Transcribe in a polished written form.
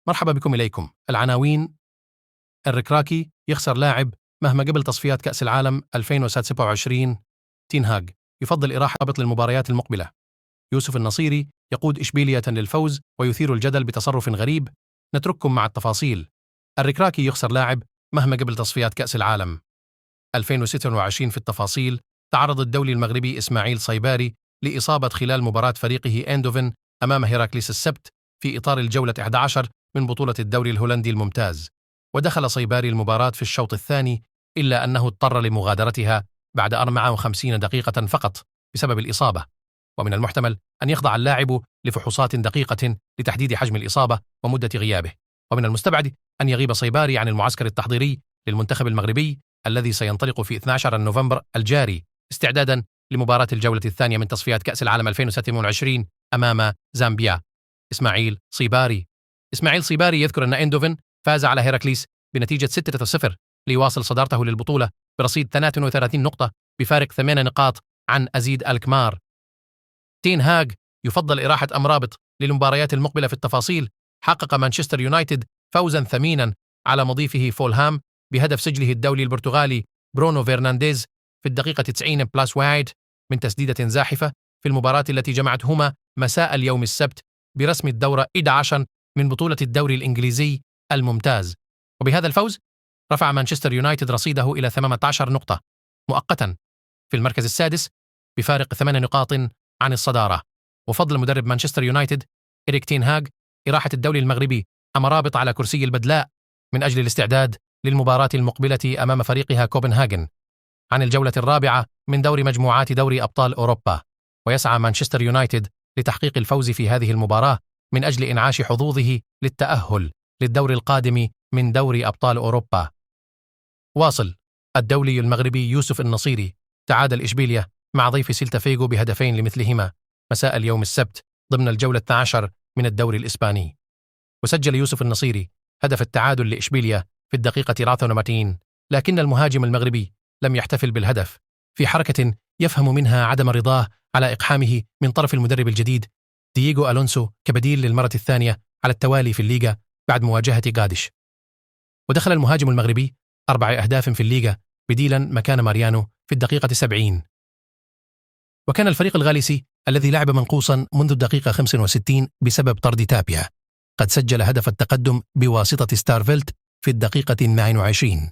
مرحبا بكم إليكم. العناوين: الركراكي يخسر لاعب مهما قبل تصفيات كأس العالم 2027. تين هاغ يفضل إراحة رابط للمباريات المقبلة. يوسف النصيري يقود إشبيلية للفوز ويثير الجدل بتصرف غريب. نترككم مع التفاصيل. الركراكي يخسر لاعب مهما قبل تصفيات كأس العالم 2026. في التفاصيل: تعرض الدولي المغربي إسماعيل صيباري لإصابة خلال مباراة فريقه إندوفن أمام هيراكليس السبت في إطار الجولة 11 من بطولة الدوري الهولندي الممتاز، ودخل صيباري المباراة في الشوط الثاني، إلا أنه اضطر لمغادرتها بعد 54 دقيقة فقط بسبب الإصابة، ومن المحتمل أن يخضع اللاعب لفحوصات دقيقة لتحديد حجم الإصابة ومدة غيابه، ومن المستبعد أن يغيب صيباري عن المعسكر التحضيري للمنتخب المغربي الذي سينطلق في 12 نوفمبر الجاري استعدادا لمباراة الجولة الثانية من تصفيات كأس العالم 2026 أمام زامبيا. إسماعيل صيباري يذكر أن إندوفن فاز على هيراكليس بنتيجة 6-0 ليواصل صدارته للبطولة برصيد 32 نقطة بفارق 8 نقاط عن أزيد الكمار. تين هاغ يفضل إراحة أمرابط للمباريات المقبلة. في التفاصيل: حقق مانشستر يونايتد فوزا ثمينا على مضيفه فولهام بهدف سجله الدولي البرتغالي برونو فرنانديز في الدقيقة 90+1 من تسديدة زاحفة في المباراة التي جمعتهما مساء اليوم السبت برسم الدورة 11 من بطولة الدوري الإنجليزي الممتاز. وبهذا الفوز رفع مانشستر يونايتد رصيده إلى 18 نقطة مؤقتا في المركز السادس بفارق 8 نقاط عن الصدارة. وفضل مدرب مانشستر يونايتد إريك تين هاغ إراحة الدولي المغربي أمرابط على كرسي البدلاء من أجل الاستعداد للمباراة المقبلة أمام فريقها كوبنهاغن عن الجولة الرابعة من دور مجموعات دوري أبطال أوروبا. ويسعى مانشستر يونايتد لتحقيق الفوز في هذه المباراة من أجل إنعاش حظوظه للتأهل للدور القادم من دوري أبطال أوروبا. واصل الدولي المغربي يوسف النصيري تعادل إشبيلية مع ضيف سيلتا فيغو بهدفين لمثلهما مساء اليوم السبت ضمن الجولة 12 من الدوري الإسباني. وسجل يوسف النصيري هدف التعادل لإشبيلية في الدقيقة 83، لكن المهاجم المغربي لم يحتفل بالهدف في حركة يفهم منها عدم رضاه على إقحامه من طرف المدرب الجديد دييغو ألونسو كبديل للمرة الثانية على التوالي في الليغا بعد مواجهة غاديش. ودخل المهاجم المغربي 4 أهداف في الليغا بديلا مكان ماريانو في الدقيقة 70. وكان الفريق الغاليسي الذي لعب منقوصا منذ الدقيقة 65 بسبب طرد تابيا قد سجل هدف التقدم بواسطة ستارفيلت في الدقيقة 22.